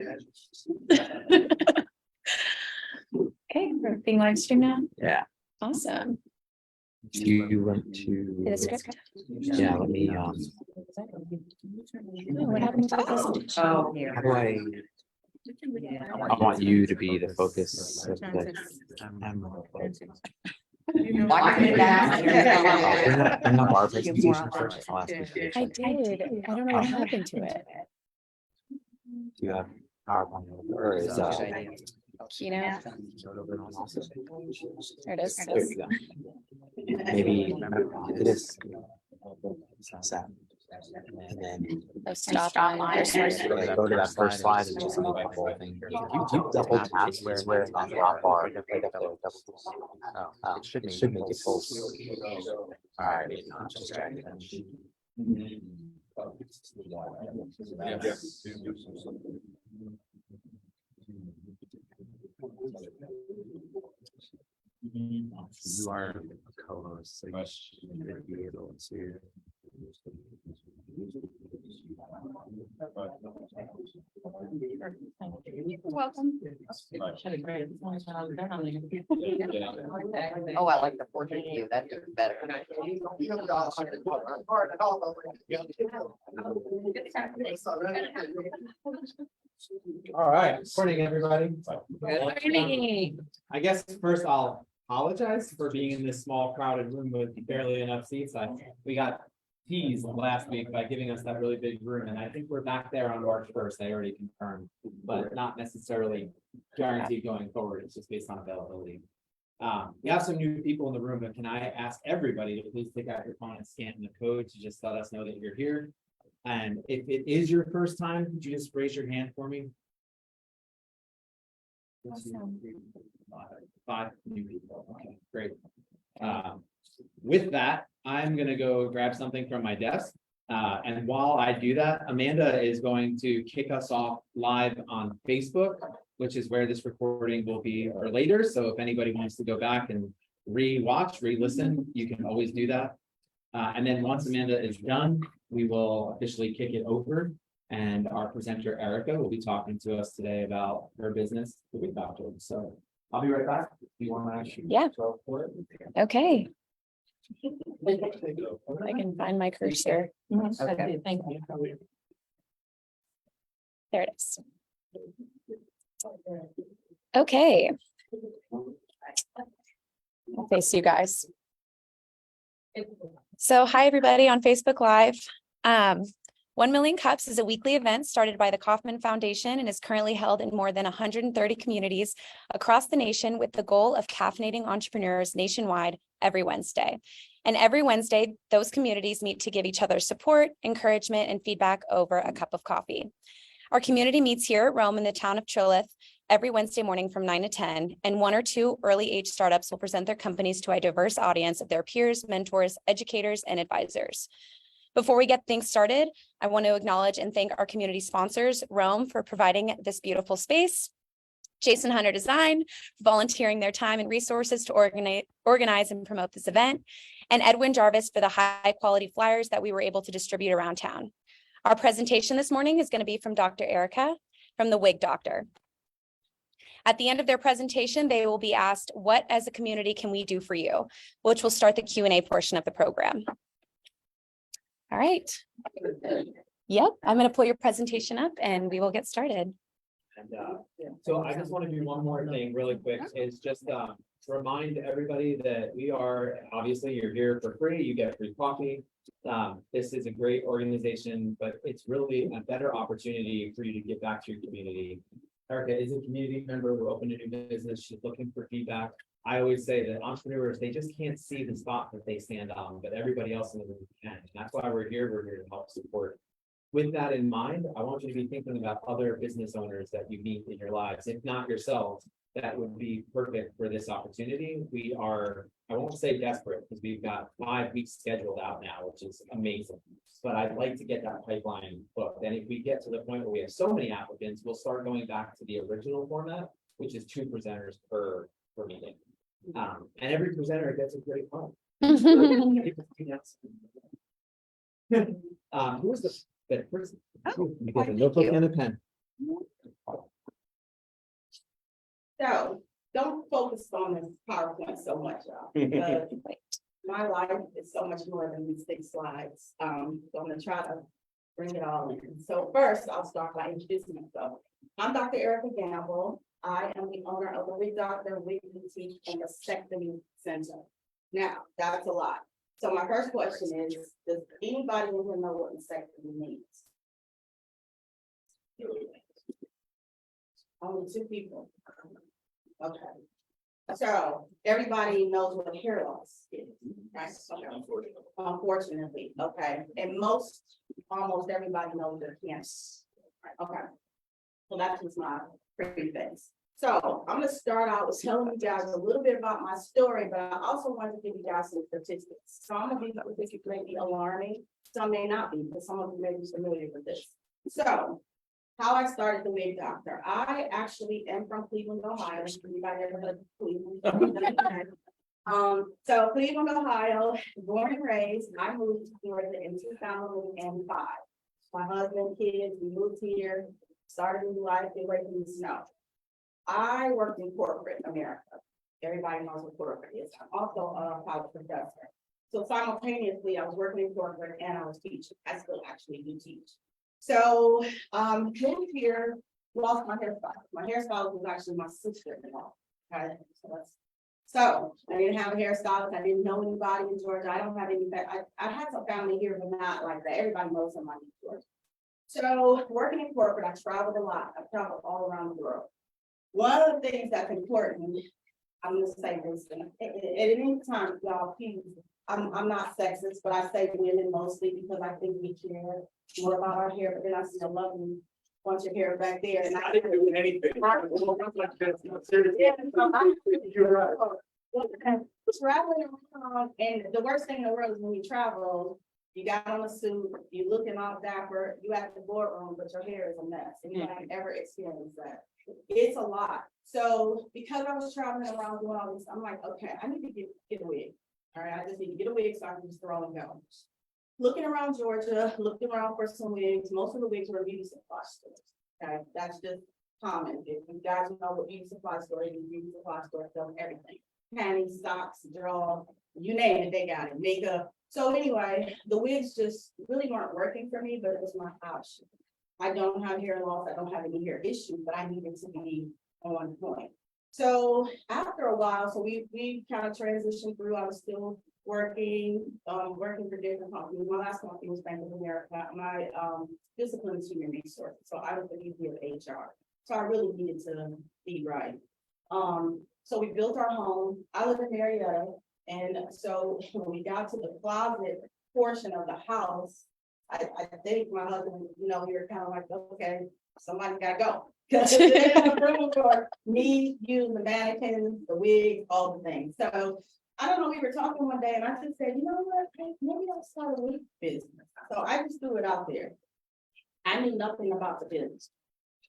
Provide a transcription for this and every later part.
Okay, we're being live streamed now. Yeah. Awesome. You went to. It is good. Yeah, let me, Oh, what happened to the presentation? how do I want you to be the focus of the. Bring up our presentation first. I'll ask you. I did. I don't know what happened to it. Do you have PowerPoint or is Keynote. There it is. there you go. Maybe it is. And then Stop line. go to that first slide and just move the whole thing. You double tap where it's on the top bar. Right up there, it should make it full. All right, just check it. You are a co-host, so you should be able to. Welcome. Oh, I like the portrait view. That's better. All right, morning, everybody. Morning. I guess first I'll apologize for being in this small crowded room with barely enough seats. We got teased last week by giving us that really big room, and I think we're back there on March 1st. I already confirmed, but not necessarily guaranteed going forward. It's just based on availability. We have some new people in the room, but can I ask everybody to please take out your phone and scan the code to just let us know that you're here? And if it is your first time, could you just raise your hand for me? Awesome. 5 new people. Okay, great. With that, I'm gonna go grab something from my desk. And while I do that, Amanda is going to kick us off live on Facebook, which is where this recording will be for later. So if anybody wants to go back and re-watch, re-listen, you can always do that. And then once Amanda is done, we will officially kick it over. And our presenter, Erica, will be talking to us today about her business, the Wig Doctor. So I'll be right back. Do you want to actually? Yeah. Go for it? Okay. I can find my cursor. Okay. Thank you. There it is. Okay. I'll face you guys. So hi, everybody on Facebook Live. 1 Million Cups is a weekly event started by the Kauffman Foundation and is currently held in more than 130 communities across the nation with the goal of caffeinating entrepreneurs nationwide every Wednesday. And every Wednesday, those communities meet to give each other support, encouragement, and feedback over a cup of coffee. Our community meets here at Rome in the town of Trillith every Wednesday morning from 9 to 10, and 1 or 2 early age startups will present their companies to a diverse audience of their peers, mentors, educators, and advisors. Before we get things started, I want to acknowledge and thank our community sponsors, Rome, for providing this beautiful space, Jason Hunter Design, volunteering their time and resources to organize and promote this event, and Edwin Jarvis for the high-quality flyers that we were able to distribute around town. Our presentation this morning is going to be from Dr. Erica from the Wig Doctor. At the end of their presentation, they will be asked, what as a community can we do for you? Which will start the Q&A portion of the program. All right. Yep, I'm going to pull your presentation up and we will get started. And so I just want to do one more thing really quick, is just remind everybody that we are, obviously you're here for free, you get free coffee. This is a great organization, but it's really a better opportunity for you to give back to your community. Erica is a community member who opened a new business. She's looking for feedback. I always say that entrepreneurs, they just can't see the spot that they stand on, but everybody else in the room can. And that's why we're here. We're here to help support. With that in mind, I want you to be thinking about other business owners that you meet in your lives, if not yourselves, that would be perfect for this opportunity. We are, I won't say desperate, because we've got 5 weeks scheduled out now, which is amazing. But I'd like to get that pipeline booked. And if we get to the point where we have so many applicants, we'll start going back to the original format, which is 2 presenters per meeting. And every presenter gets a great one. Who was the person? Oh, You get a notebook and a pen. So don't focus on this PowerPoint so much, y'all, because my life is so much more than these 6 slides. So I'm gonna try to bring it all in. So first, I'll start by introducing myself. I'm Dr. Erica Gamble. I am the owner of the Wig Doctor, Wig Boutique, and Mastectomy Center. Now, that's a lot. So my first question is, does anybody even know what mastectomy means? Only 2 people. Okay. So everybody knows what hair loss is, right? Okay. Unfortunately, okay. And almost everybody knows their cancer. Okay. So that's just my preface. So I'm gonna start out with telling you guys a little bit about my story, but I also want to give you guys some statistics. Some of these statistics may be alarming, some may not be, but some of you may be familiar with this. So how I started the Wig Doctor. I actually am from Cleveland, Ohio. Anybody ever heard of Cleveland? So Cleveland, Ohio, born and raised. I moved to Georgia in 2005. My husband, kids, we moved here, started a new life, away from the snow. I worked in corporate America. Everybody knows what corporate is. I'm also a college professor. So simultaneously, I was working in corporate and I was teaching. I still actually do teach. So, moved here, lost my hairstyle. My hairstylist was actually my sister-in-law. Okay, so I didn't have a hairstylist. I didn't know anybody in Georgia. I don't have any. I had some family here, but not like that. Everybody knows somebody in Georgia. So working in corporate, I traveled a lot. I traveled all around the world. One of the things that's important, I'm gonna say this, and at any time, y'all, please, I'm not sexist, but I say women mostly because I think we care more about our hair, but then I see a lovely bunch of hair back there. And I didn't do anything. You're right. Traveling around, and the worst thing in the world is when you travel, you got on a suit, you looking all dapper, you at the boardroom, but your hair is a mess. Anybody ever experienced that? It's a lot. So because I was traveling around doing all this, I'm like, okay, I need to get a wig. All right, I just need to get a wig so I can just throw and go. Looking around Georgia, looking around for some wigs. Most of the wigs were beauty supply stores. Okay, that's just common. If you guys know what beauty supply store is, beauty supply store sells everything. Panties, socks, draw, you name it, they got it. Makeup. So anyway, the wigs just really weren't working for me, but it was my option. I don't have hair loss, I don't have any hair issues, but I needed to be on point. So after a while, so we kind of transitioned through. I was still working for different companies. My last company was Bank of America. My discipline is human resources, so I was the VP of HR. So I really needed to be right. So we built our home. I live in Marietta, and so when we got to the closet portion of the house, I think my husband, we were kind of like, okay, somebody gotta go. Because there's room for me, you, the mannequins, the wigs, all the things. So I don't know, we were talking one day and I just said, you know what, maybe I'll start a wig business. So I just threw it out there. I knew nothing about the business.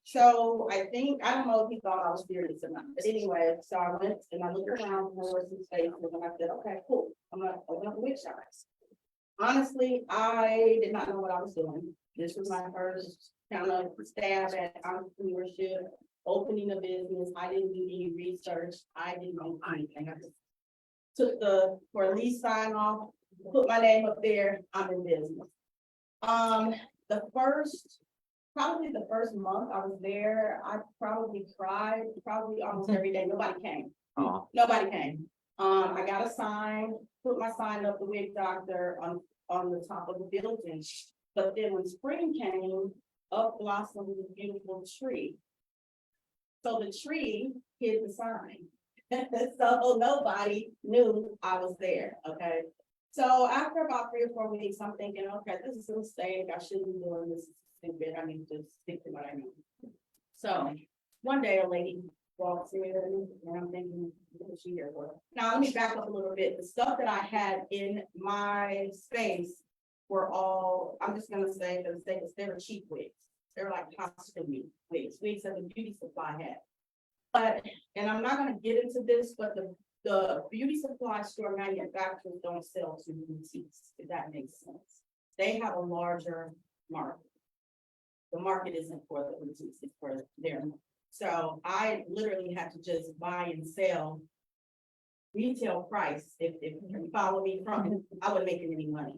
So I don't know if he thought I was serious or not, but anyway, so I went and I looked around for some spaces and I said, okay, cool, I'm gonna open up a wig shop. Honestly, I did not know what I was doing. This was my first kind of stab at entrepreneurship, opening a business. I didn't do any research. I didn't know anything. I just took the for lease sign off, put my name up there. I'm in business. Probably the first month I was there, I probably cried almost every day. Nobody came. Nobody came. I got a sign, put my sign up, the Wig Doctor on the top of the building. But then when spring came, up blossomed a beautiful tree. So the tree hid the sign. So nobody knew I was there, okay? So after about 3 or 4 weeks, I'm thinking, okay, this is a mistake. I shouldn't be doing this. I need to stick to what I know. So one day a lady walks in and I'm thinking, what is she here for? Now let me back up a little bit. The stuff that I had in my space were all, I'm just gonna say for the sake of, they were cheap wigs. They're like costume wigs that the beauty supply had. But, and I'm not gonna get into this, but the beauty supply store manufacturers don't sell to boutiques, if that makes sense. They have a larger market. The market isn't for the boutiques, it's for their. So I literally had to just buy and sell retail price. If you follow me from, I wasn't making any money.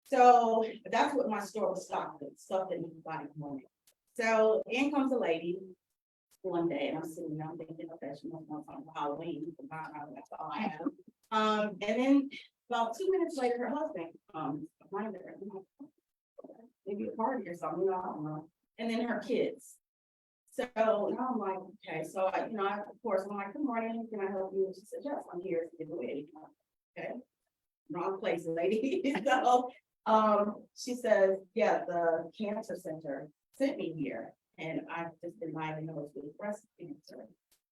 So that's what my store was stocked with, stuff that nobody wanted. So in comes a lady one day, and I'm sitting there, I'm thinking, okay, she must want something for Halloween, that's all I have. And then about 2 minutes later, her husband comes, maybe a party or something, I don't know. And then her kids. So now I'm like, okay, so of course, I'm like, good morning, can I help you? And she said, yes, I'm here to give away. Okay, wrong place, lady. So, she says, yeah, the cancer center sent me here, and I've just been diagnosed with breast cancer.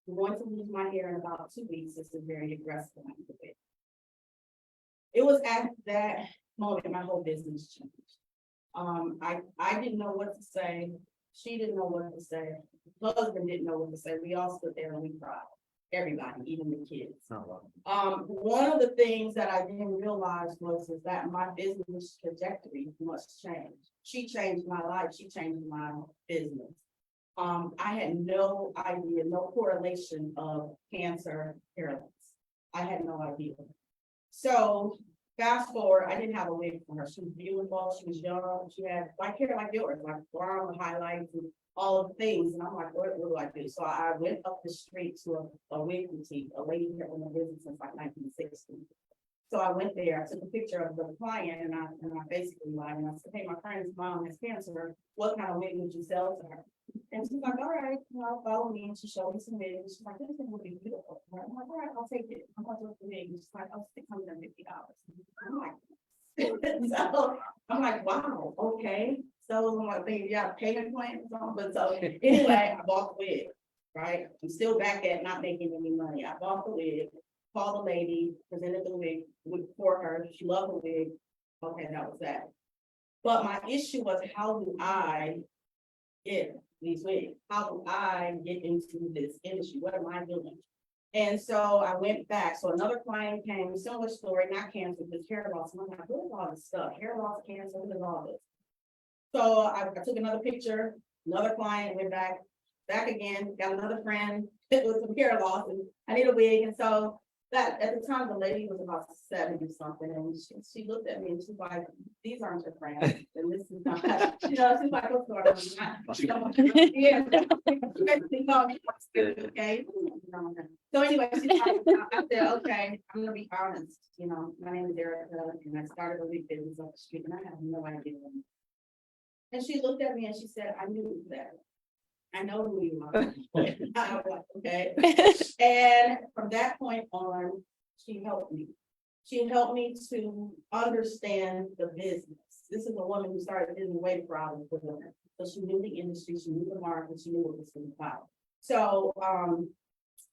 I'm going to lose my hair in about 2 weeks. This is very aggressive. It was at that moment my whole business changed. I didn't know what to say. She didn't know what to say. Husband didn't know what to say. We all stood there and we cried. Everybody, even the kids. One of the things that I didn't realize is that my business trajectory must change. She changed my life. She changed my business. I had no idea, no correlation of cancer, hair loss. I had no idea. So fast forward, I didn't have a wig for her. She was beautiful. She was young. She had like hair like yours, like brown highlights and all the things. And I'm like, what do I do? So I went up the street to a wig boutique, a lady here in the business since like 1960. So I went there, I took a picture of the client and I basically lied. And I said, hey, my friend's mom has cancer. What kind of wig would you sell to her? And she's like, all right, follow me. And she showed me some wigs. She's like, this thing would be beautiful. I'm like, all right, I'll take it. I'm going to look the wig. She's like, oh, $650. I'm like, so I'm like, wow, okay. So I'm like, thinking, yeah, payment plan or something. But so anyway, I bought the wig, right? I'm still back at not making any money. I bought the wig, called the lady, presented the wig for her. She loved the wig. Okay, that was that. But my issue was, how do I get these wigs? How do I get into this industry? What am I doing? And so I went back. So another client came, similar story, not cancer, just hair loss. And I'm like, what is all this stuff? Hair loss, cancer, what is all this? So I took another picture, another client, went back again, got another friend with some hair loss, and I need a wig. And so that at the time, the lady was about 70 something, and she looked at me and she's like, these aren't your friends. And this is not, she's like, what's going on? Yeah. Okay. So anyway, I said, okay, I'm gonna be honest. My name is Erica, and I started a wig business up the street, and I have no idea. And she looked at me and she said, I knew that. I know who you are. I was like, okay. And from that point on, she helped me. She helped me to understand the business. This is a woman who started business way before I was born. So she knew the industry, she knew the market, she knew what this was about. So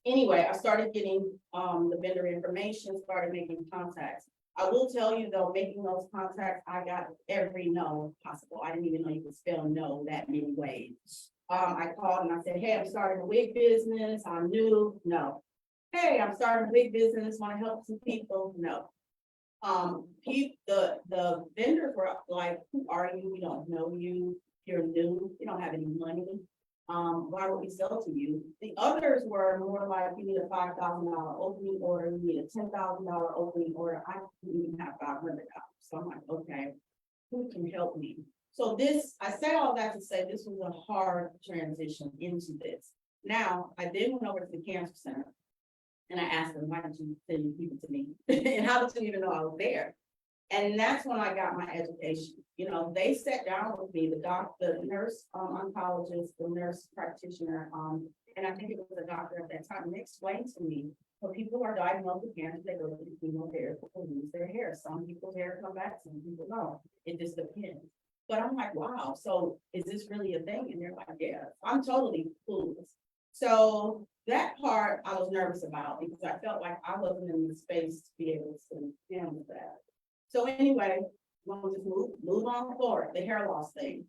anyway, I started getting the vendor information, started making contacts. I will tell you though, making those contacts, I got every no possible. I didn't even know you could spell no that many ways. I called and I said, hey, I'm starting a wig business. I'm new. No. Hey, I'm starting a wig business. Want to help some people? No. The vendors were like, who are you? We don't know you. You're new. You don't have any money. Why would we sell to you? The others were more like, you need a $5,000 opening order, you need a $10,000 opening order. I didn't even have $500. So I'm like, okay, who can help me? So I said all that to say this was a hard transition into this. Now, I then went over to the cancer center and I asked them, why did you send people to me? And how did you even know I was there? And that's when I got my education. They sat down with me, the doctor, the nurse, oncologist, the nurse practitioner, and I think it was a doctor at that time, and they explained to me, when people are diagnosed with cancer, they go to the chemotherapy to lose their hair. Some people's hair come back, some people don't. It just depends. But I'm like, wow, so is this really a thing? And they're like, yeah, I'm totally clueless. So that part I was nervous about because I felt like I wasn't in the space to be able to handle that. So anyway, we'll just move on forward, the hair loss thing.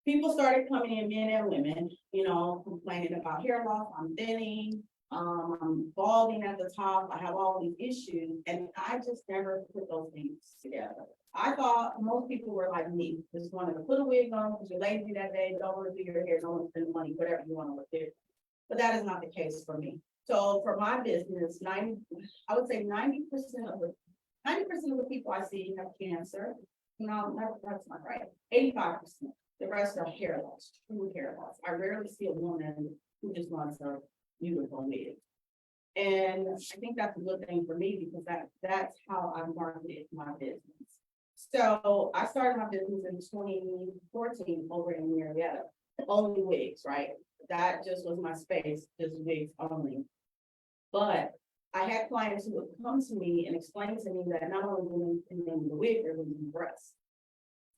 People started coming in, men and women, complaining about hair loss. I'm thinning, I'm balding at the top. I have all these issues. And I just never put those things together. I thought most people were like me, just wanted to put a wig on because you're lazy that day, don't want to do your hair, don't want to spend money, whatever you want to do. but that is not the case for me. So for my business, I would say 90% of the people I see have cancer. No, that's not right. 85%. The rest are hair loss, true hair loss. I rarely see a woman who just wants a beautiful wig. And I think that's a good thing for me because that's how I marketed my business. So I started my business in 2014 over in Marietta, only wigs, right? That just was my space, just wigs only. But I had clients who would come to me and explain to me that not only women can do the wig, they're losing breasts.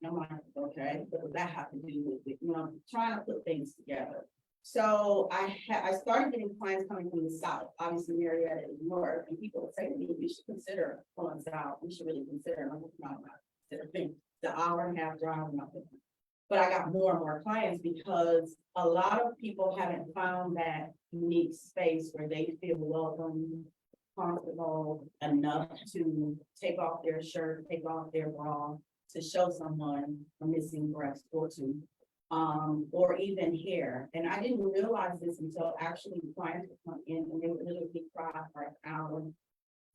And I'm like, okay, what does that have to do with it? You know, trying to put things together. So I started getting clients coming from the South, obviously Marietta is north, and people would say to me, you should consider going south. You should really consider. And I'm like, no, I'm not considering the hour and a half drive. But I got more and more clients because a lot of people haven't found that unique space where they feel welcome, comfortable enough to take off their shirt, take off their bra, to show someone a missing breast or two, or even hair. And I didn't realize this until actually clients would come in and they would literally cry for an hour,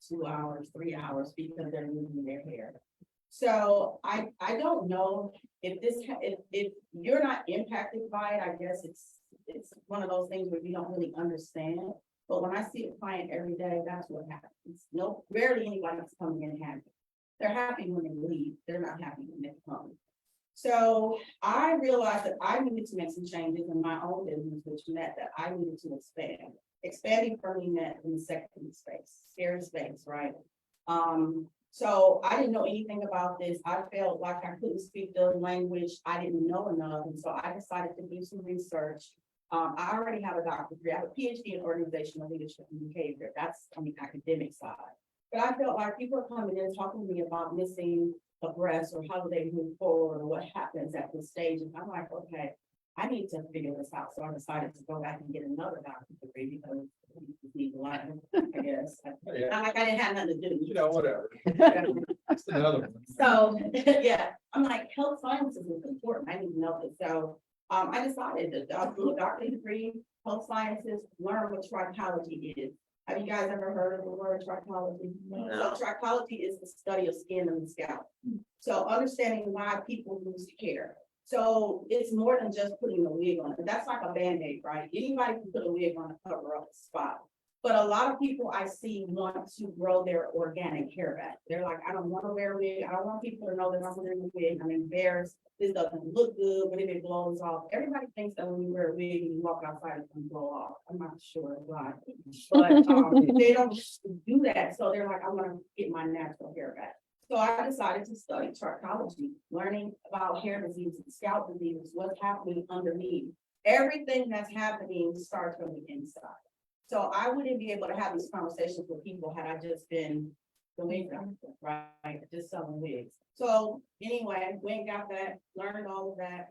2 hours, 3 hours because they're losing their hair. So I don't know if if you're not impacted by it, I guess it's one of those things where you don't really understand. But when I see a client every day, that's what happens. No, rarely anybody's coming in happy. They're happy when they leave. They're not happy when they come. So I realized that I needed to make some changes in my own business, which meant that I needed to expand. Expanding for me meant in the second space, scary space, right? So I didn't know anything about this. I felt like I couldn't speak the language. I didn't know enough. And so I decided to do some research. I already have a doctorate degree. I have a PhD in organizational leadership and behavior. That's on the academic side. But I felt like people are coming in talking to me about missing a breast or how do they move forward or what happens at this stage. And I'm like, okay, I need to figure this out. So I decided to go back and get another doctorate degree because we need to learn, I guess. Yeah. I'm like, I didn't have nothing to do. You know, whatever. That's another one. So, yeah, I'm like, health sciences is important. I need to know this. So I decided to do a doctorate degree, health sciences, learn what trichology is. Have you guys ever heard of the word trichology? So trichology is the study of skin and the scalp. So understanding why people lose hair. So it's more than just putting a wig on it. That's like a Band-Aid, right? Anybody can put a wig on to cover up a spot. But a lot of people I see want to grow their organic hair back. They're like, I don't want to wear a wig. I don't want people to know that I'm wearing a wig. I'm embarrassed. This doesn't look good. What if it blows off? Everybody thinks that when you wear a wig and you walk outside, it's going to blow off. I'm not sure why. But they don't do that. So they're like, I want to get my natural hair back. So I decided to study trichology, learning about hair diseases, scalp diseases, what's happening underneath. Everything that's happening starts from the inside. So I wouldn't be able to have these conversations with people had I just been the wig doctor, right? Just selling wigs. So anyway, went and got that, learned all of that.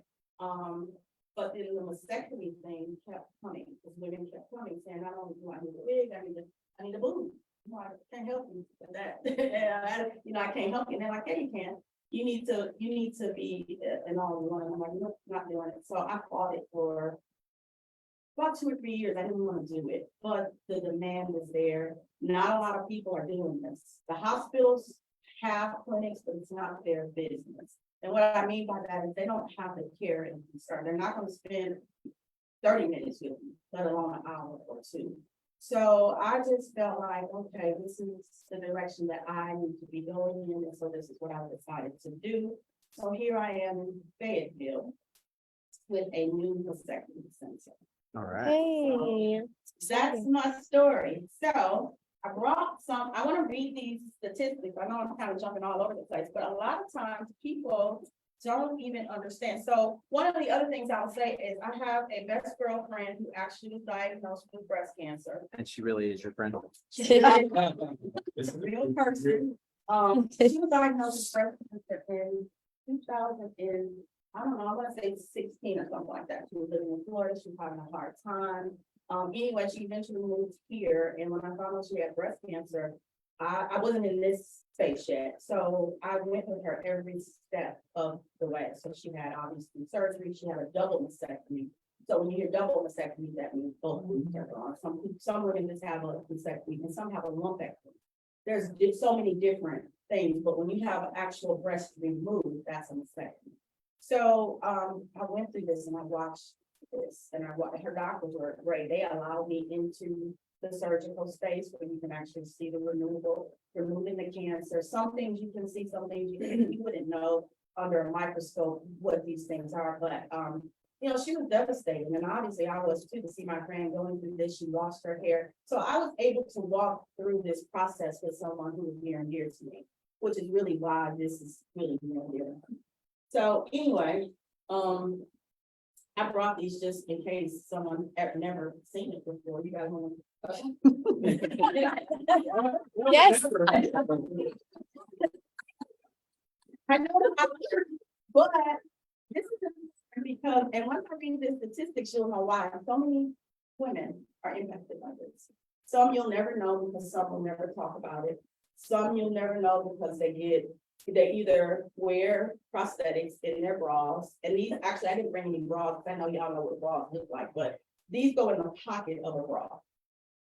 But then the mastectomy thing kept coming, because women kept coming saying, not only do I need a wig, I need a boob. I can't help you with that. I can't help you. And they're like, yeah, you can. You need to be an all-in-one. I'm like, nope, not doing it. So I fought it for about 2 or 3 years. I didn't want to do it, but the demand was there. Not a lot of people are doing this. The hospitals have clinics, but it's not their business. And what I mean by that is they don't have the care and concern. They're not going to spend 30 minutes with you, let alone an hour or two. So I just felt like, okay, this is the direction that I need to be going in. And so this is what I decided to do. So here I am in Fayetteville with a new mastectomy center. All right. Hey. That's my story. So I brought I want to read these statistics. I know I'm kind of jumping all over the place, but a lot of times people don't even understand. So one of the other things I'll say is I have a best girlfriend who actually was diagnosed with breast cancer. And she really is your friend. It's a real person. She was diagnosed with breast cancer in 2000 I don't know, I want to say 16 or something like that. She was living in Florida. She was having a hard time. Anyway, she eventually moved here. And when I found out she had breast cancer, I wasn't in this space yet. So I went with her every step of the way. So she had obviously surgery. She had a double mastectomy. So when you hear double mastectomy, that means both boobs are gone. Some women just have a mastectomy and some have a lumpectomy. There's so many different things, but when you have actual breast removed, that's a mastectomy. So, I went through this and I watched this and her doctors were great. They allowed me into the surgical space where you can actually see the removing the cancer. Some things you can see, some things you wouldn't know under a microscope what these things are, but, you know, she was devastated, and obviously I was too, to see my friend going through this. She lost her hair. So I was able to walk through this process with someone who was near and dear to me, which is really why this is really near and dear. So anyway, I brought these just in case someone ever never seen it before. You guys want to? Yes. I know that, but this is because, and once I read the statistics, you'll know why so many women are impacted by this. Some you'll never know because some will never talk about it. Some you'll never know because they either wear prosthetics in their bras, and these, actually, I didn't bring any bras, I know y'all know what bras look like, but these go in the pocket of a bra.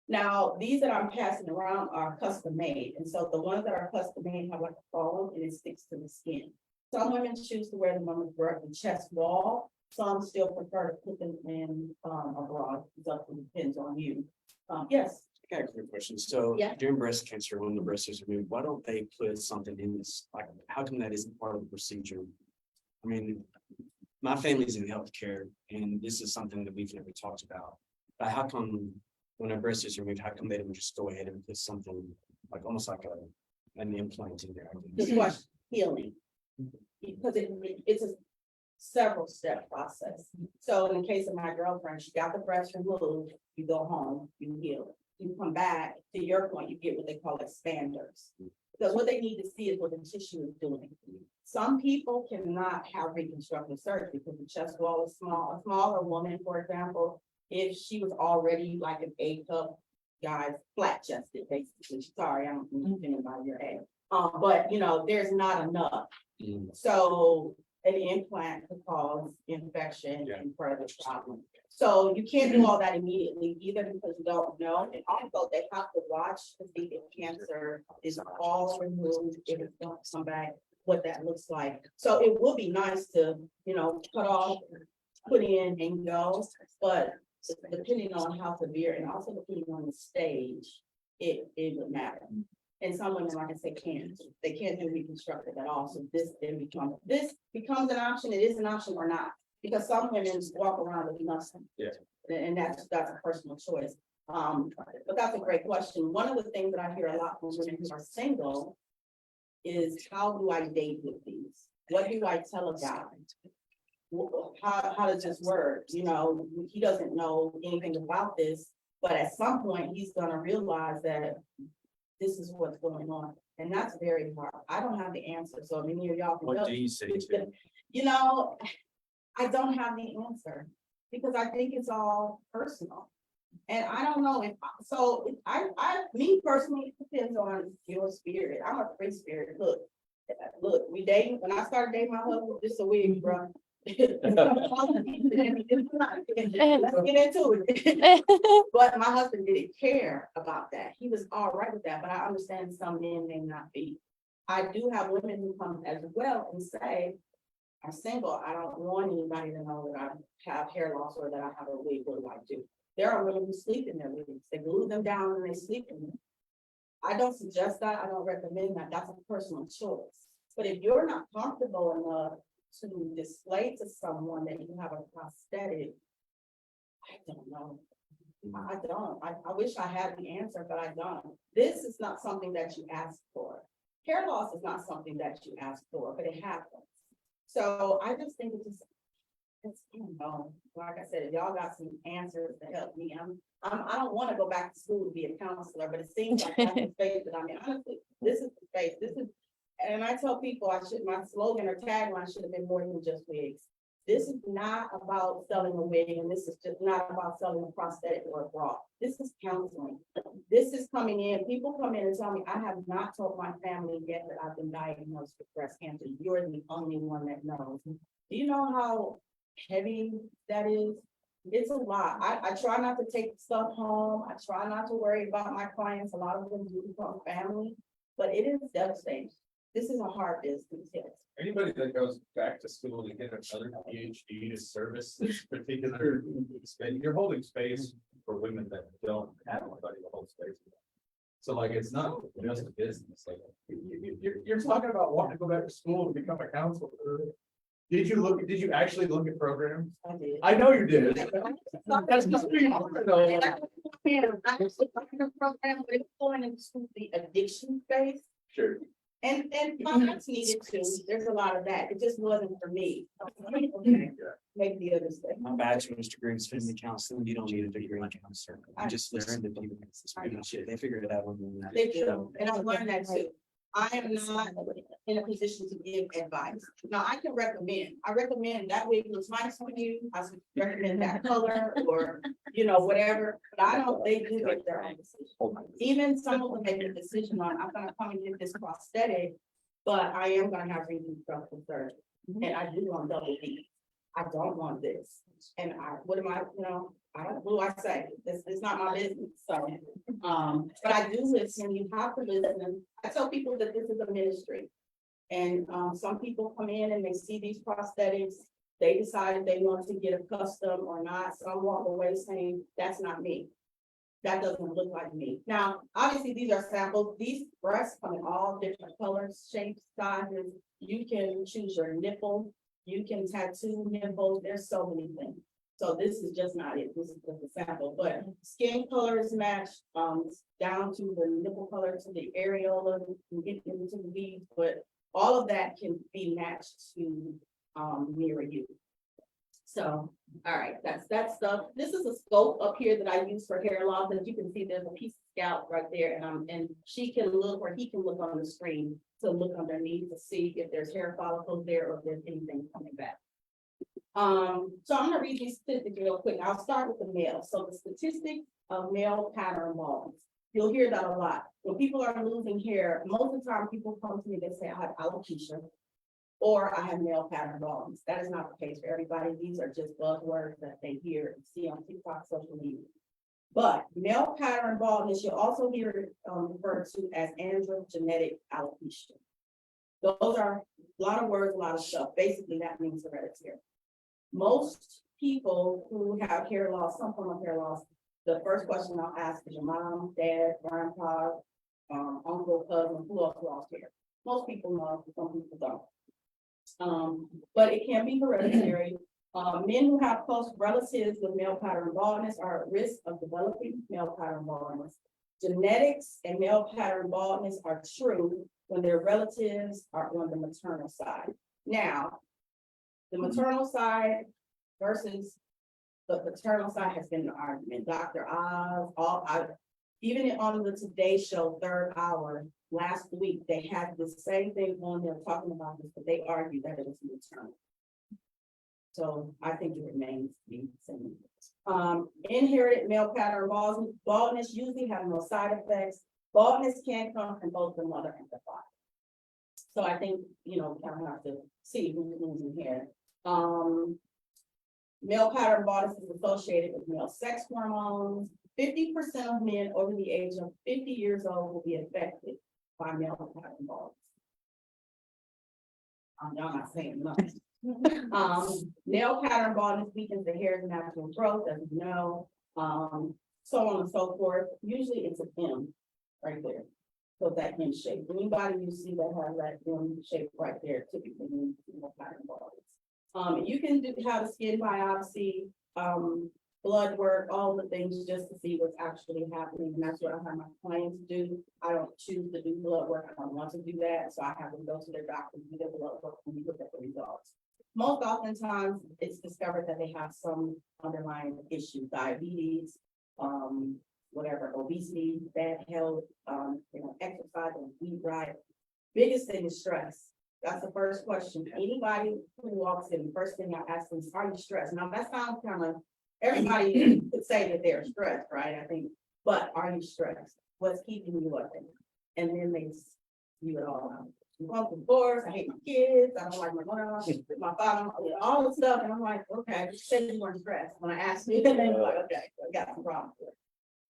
Now, these that I'm passing around are custom made, and so the ones that are custom made have like a foam and it sticks to the skin. Some women choose to wear them on the chest wall. Some still prefer to put them in a bra. It depends on you. Yes. I got a quick question. So Yeah. during breast cancer, when the breast is removed, why don't they put something in this? Like, how come that isn't part of the procedure? I mean, my family's in healthcare and this is something that we've never talked about. But how come when a breast is removed, how come they don't just go ahead and put something like almost like an implant in there? Just watch healing. Because it's a several step process. So in the case of my girlfriend, she got the breast removed, you go home, you heal. You come back, to your point, you get what they call expanders. Because what they need to see is what the tissue is doing. Some people cannot have reconstructive surgery because the chest wall is small. A smaller woman, for example, if she was already like an A-cup, guys, flat chested, basically. Sorry, I don't mean about your A. But you know, there's not enough. So an implant could cause infection and further problems. So you can't do all that immediately either because you don't know. And also they have to watch to see if cancer is all removed, if it's going to come back, what that looks like. So it would be nice to, you know, cut off, put in and go, but depending on how severe and also depending on the stage, it would matter. And some women, like I said, they can't do reconstructive at all. So this becomes an option. It is an option or not, because some women walk around with nothing. Yeah. And that's a personal choice. But that's a great question. One of the things that I hear a lot from women who are single is, how do I date with these? What do I tell a guy? How does this work? You know, he doesn't know anything about this, but at some point he's gonna realize that this is what's going on. And that's very hard. I don't have the answer. So many of y'all can What help. do you say to? You know, I don't have the answer because I think it's all personal. And I don't know if, so me personally, it depends on your spirit. I'm a free spirit. Look, we dating, when I started dating my husband, this is a wig, bro. Let's get into it. But my husband didn't care about that. He was all right with that, but I understand some men may not be. I do have women who come as well and say, I'm single. I don't want anybody to know that I have hair loss or that I have a wig. What do I do? There are women who sleep in their wigs. They glue them down and they sleep in them. I don't suggest that. I don't recommend that. That's a personal choice. But if you're not comfortable enough to display to someone that you have a prosthetic, I don't know. I don't. I wish I had the answer, but I don't. This is not something that you ask for. Hair loss is not something that you ask for, but it happens. So I just think it's, you know, like I said, if y'all got some answers to help me, I don't want to go back to school to be a counselor, but it seems like that's the space that I'm in. Honestly, this is the space. And I tell people my slogan or tagline should have been more than just wigs. This is not about selling a wig, and this is just not about selling a prosthetic or a bra. This is counseling. This is coming in. People come in and tell me, I have not told my family yet that I've been diagnosed with breast cancer. You're the only one that knows. Do you know how heavy that is? It's a lot. I try not to take stuff home. I try not to worry about my clients. A lot of them do from family, but it is devastating. This is a hard business, yes. Anybody that goes back to school to get another PhD to service this particular space, you're holding space for women that don't have anybody to hold space. with. So like, it's not just a business, like, you're talking about wanting to go back to school to become a counselor. Did you actually look at programs? I did. I know you did. That's just me. I actually like the program, but it's going into the addiction space. Sure. And finance needed to, there's a lot of that, it just wasn't for me. Maybe the other stuff. My bachelor's degree is family counseling. You don't need a degree in counseling. You just listen to people. That's pretty much it. They figured it out. They do, and I've learned that too. I am not in a position to give advice. Now, I can recommend, I recommend that wig looks nice on you, I recommend that color, or, you know, whatever, but I don't, they do make their own decision. Even some of them make a decision on, I'm gonna come and get this prosthetic, but I am gonna have reconstructive surgery, and I do want double D. I don't want this, and what am I, you know, I don't, what do I say? It's not my business, so, but I do listen, you have to listen. I tell people that this is a ministry. And, some people come in and they see these prosthetics, they decide if they want to get a custom or not. Some walk away saying, that's not me. That doesn't look like me. Now, obviously, these are samples. These breasts come in all different colors, shapes, sizes. You can choose your nipple. You can tattoo nipples. There's so many things. So this is just not it. This is just a sample, but skin color is matched, down to the nipple color, to the areola, and get into the weeds, but all of that can be matched to, mirror you. So, all right, that's that stuff. This is a scope up here that I use for hair loss, and as you can see, there's a piece of scalp right there, and she can look, or he can look on the screen to look underneath to see if there's hair follicles there or if there's anything coming back. So I'm gonna read these statistics real quick. I'll start with the male. So the statistics of male pattern baldness. You'll hear that a lot. When people are losing hair, most of the time people come to me, they say, I have alopecia or I have male pattern baldness. That is not the case for everybody. These are just buzzwords that they hear and see on TikTok, social media. But male pattern baldness, you'll also hear it referred to as androgenetic alopecia. Those are a lot of words, a lot of stuff. Basically, that means hereditary. Most people who have hair loss, some form of hair loss, the first question I'll ask is your mom, dad, grandpa, uncle, cousin, who else lost hair? Most people know, some people don't. But it can be hereditary. Men who have close relatives with male pattern baldness are at risk of developing male pattern baldness. Genetics and male pattern baldness are true when their relatives are on the maternal side. Now, the maternal side versus the paternal side has been an argument. Dr. Oz, even on the Today Show, 3rd hour, last week, they had the same thing on there talking about this, but they argued that it was maternal. So I think it remains to be seen. Inherited male pattern baldness usually have no side effects. Baldness can come from both the mother and the father. So I think, you know, we kind of have to see who's losing hair. Male pattern baldness is associated with male sex hormones. 50% of men over the age of 50 years old will be affected by male pattern baldness. Y'all not saying nothing. Male pattern baldness weakens the hair's natural growth, as you know, so on and so forth. Usually it's an M right there. So that M shape. Anybody you see that has that M shape right there typically means male pattern baldness. You can have a skin biopsy, blood work, all the things just to see what's actually happening. And that's what I have my clients do. I don't choose to do blood work. I don't want to do that. So I have them go to their doctor, do their blood work, and we look at the results. Most oftentimes it's discovered that they have some underlying issue, diabetes, whatever, obesity, bad health, exercise and eat right. Biggest thing is stress. That's the first question. Anybody who walks in, the first thing I ask them is, are you stressed? Now that sounds kind of, everybody could say that they're stressed, right? I think, but are you stressed? What's keeping you up? And then they spew it all out. going through divorce, I hate my kids, I don't like my mom, my father, all the stuff, and I'm like, okay, you said you weren't stressed. When I asked you, and then like, okay, I got some problems.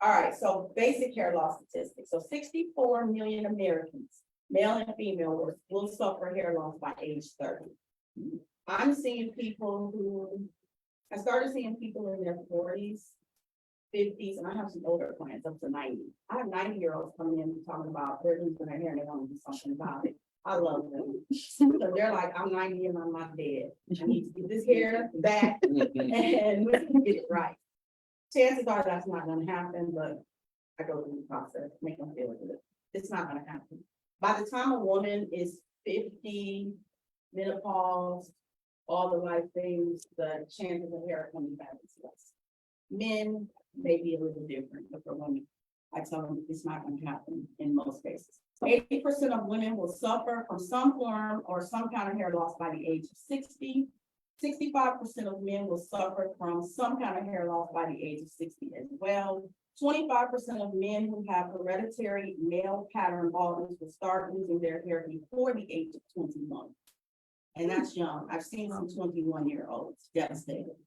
All right, so basic hair loss statistics. So 64 million Americans, male and female, will suffer hair loss by age 30. I'm seeing people I started seeing people in their 40s, 50s, and I have some older clients up to 90. I have 90-year-olds coming in talking about they're losing their hair and they want to do something about it. I love them. So they're like, I'm 90 and I'm not dead. I need to get this hair back and get it right. Chances are that's not gonna happen, but I go through the process, make them feel good. It's not gonna happen. By the time a woman is 50, menopause, all the life things, the chances of hair coming back is less. Men may be a little different, but for women, I tell them it's not gonna happen in most cases. 80% of women will suffer from some form or some kind of hair loss by the age of 60. 65% of men will suffer from some kind of hair loss by the age of 60 as well. 25% of men who have hereditary male pattern baldness will start losing their hair before the age of 21. And that's young. I've seen some 21-year-olds devastated.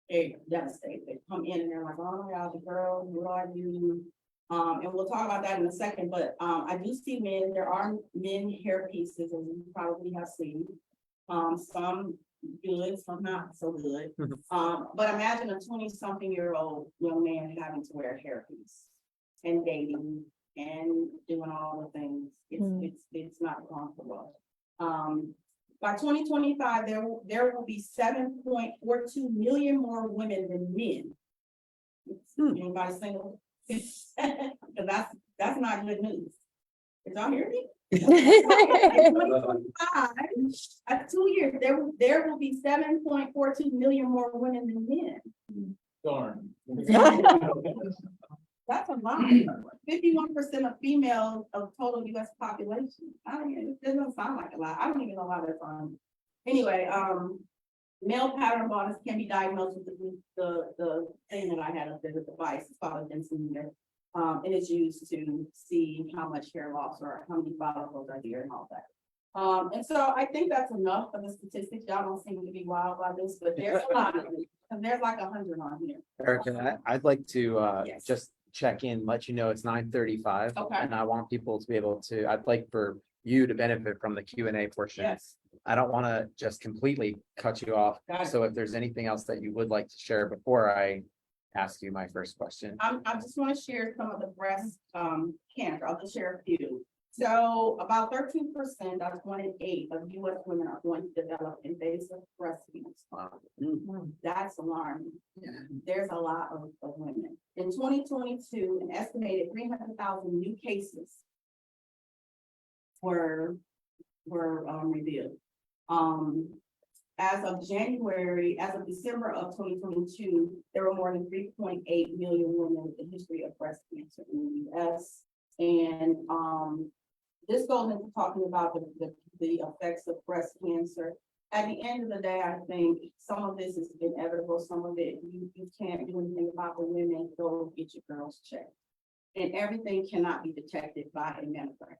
They're devastated. They come in and they're like, oh my God, the girl, what do I do? And we'll talk about that in a second, but I do see men, there are men hair pieces, as you probably have seen. Some good, some not so good. But imagine a 20-something-year-old young man having to wear a hairpiece and dating and doing all the things. It's not comfortable. By 2025, there will be 7.42 million more women than men. Anybody single? Because that's not good news. Did y'all hear me? In 2025, at 2 years, there will be 7.42 million more women than men. Darn. That's a lot. 51% of females of total US population. It doesn't sound like a lot. I don't even know how that's on. Anyway, male pattern baldness can be diagnosed with the thing that I had up there, the device. It's called a densitometer. And it's used to see how much hair loss or how many follicles are there and all that. And so I think that's enough for the statistics. Y'all don't seem to be wild by this, but there's a lot of it. And there's like 100 on here. Erica, I'd like to Yes. just check in, let you know it's 9:35. Okay. And I want people to be able to, I'd like for you to benefit from the Q&A portion. Yes. I don't want to just completely cut you off. Got it. So if there's anything else that you would like to share before I ask you my first question. I just want to share some of the breast cancer. I'll just share a few. So about 13%, that's 1 in 8 of US women are going to develop invasive breast cancer. That's alarming. There's a lot of women. In 2022, an estimated 300,000 new cases were revealed. As of December of 2022, there were more than 3.8 million women with a history of breast cancer in the US. And this goes into talking about the effects of breast cancer. At the end of the day, I think some of this is inevitable. Some of it you can't do anything about. The women, go get your girls checked. And everything cannot be detected by a mammogram.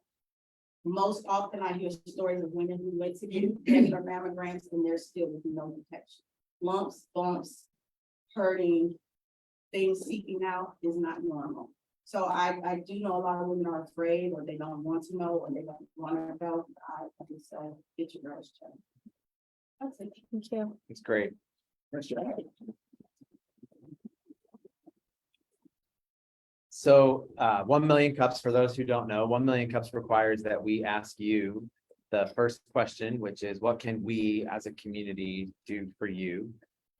Most often I hear stories of women who went to get regular mammograms and there's still no detection. Lumps, bumps, hurting, things seeping out is not normal. So I do know a lot of women are afraid, or they don't want to know, or they don't want to know. I just say, get your girls checked. That's it. Thank you. It's great. So 1 million cups, for those who don't know, 1 million cups requires that we ask you the first question, which is, what can we as a community do for you?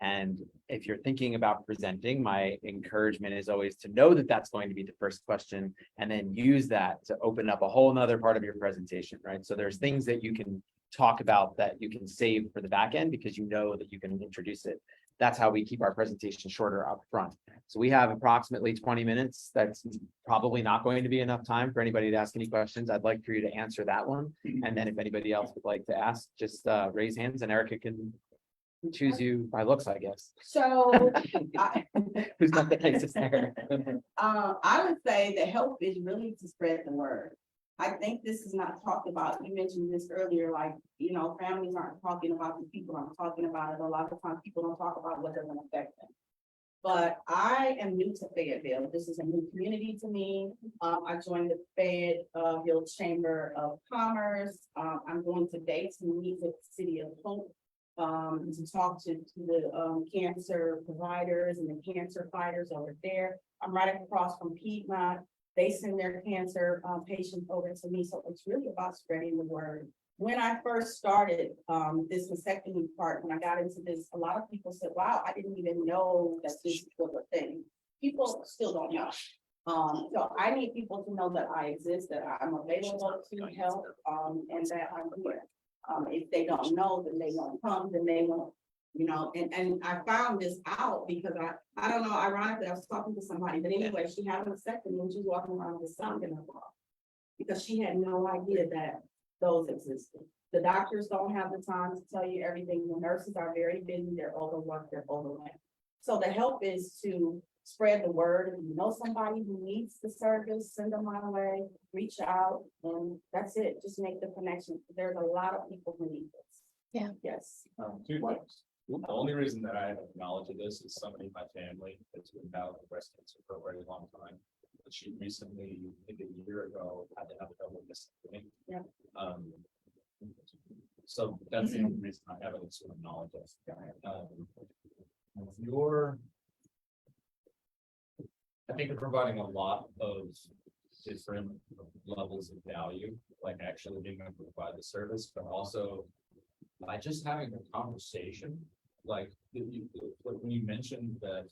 And if you're thinking about presenting, my encouragement is always to know that that's going to be the first question, and then use that to open up a whole nother part of your presentation, right? So there's things that you can talk about that you can save for the back end because you know that you can introduce it. That's how we keep our presentation shorter up front. So we have approximately 20 minutes. That's probably not going to be enough time for anybody to ask any questions. I'd like for you to answer that one. And then if anybody else would like to ask, just raise hands and Erica can choose you by looks, I guess. So Who's got the nicest hair? I would say the help is really to spread the word. I think this is not talked about. You mentioned this earlier, like, you know, families aren't talking about the people aren't talking about it. A lot of times people don't talk about what doesn't affect them. But I am new to Fayetteville. This is a new community to me. I joined the Fayetteville Chamber of Commerce. I'm going today to meet with the City of Hope. To talk to the cancer providers and the cancer fighters over there. I'm right across from Piedmont. They send their cancer patients over to me, so it's really about spreading the word. When I first started this mastectomy part, when I got into this, a lot of people said, wow, I didn't even know that this was a thing. People still don't know. So I need people to know that I exist, that I'm available to help, and that I'm here. If they don't know, then they won't come, then they won't, you know, and I found this out because I don't know, ironically, I was talking to somebody, but anyway, she had a mastectomy and she was walking around with a sock in her bra. Because she had no idea that those existed. The doctors don't have the time to tell you everything. The nurses are very busy, they're overworked, they're overwhelmed. So the help is to spread the word. If you know somebody who needs the service, send them my way, reach out, and that's it. Just make the connection. There's a lot of people who need this. Yeah. Yes. 2 things. The only reason that I have knowledge of this is somebody in my family that's been battling breast cancer for a very long time. But she recently, I think a year ago, had to have a double mastectomy. Yeah. So that's the only reason I have any sort of knowledge of. I think you're providing a lot of different levels of value, like actually being able to provide the service, but also by just having a conversation, like when you mentioned that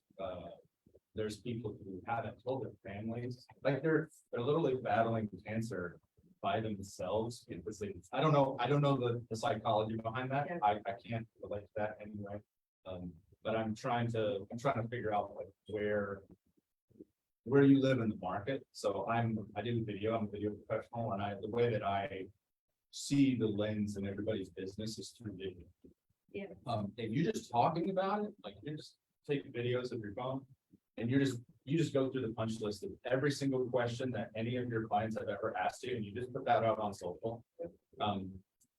there's people who haven't told their families, like they're literally battling cancer by themselves because I don't know the psychology behind that. Yeah. I can't relate to that anyway. But I'm trying to figure out like where you live in the market. So I do video, I'm a video professional, and the way that I see the lens in everybody's business is through video. Yeah. If you're just talking about it, like you just take videos of your phone and you just go through the punch list of every single question that any of your clients have ever asked you, and you just put that out on social.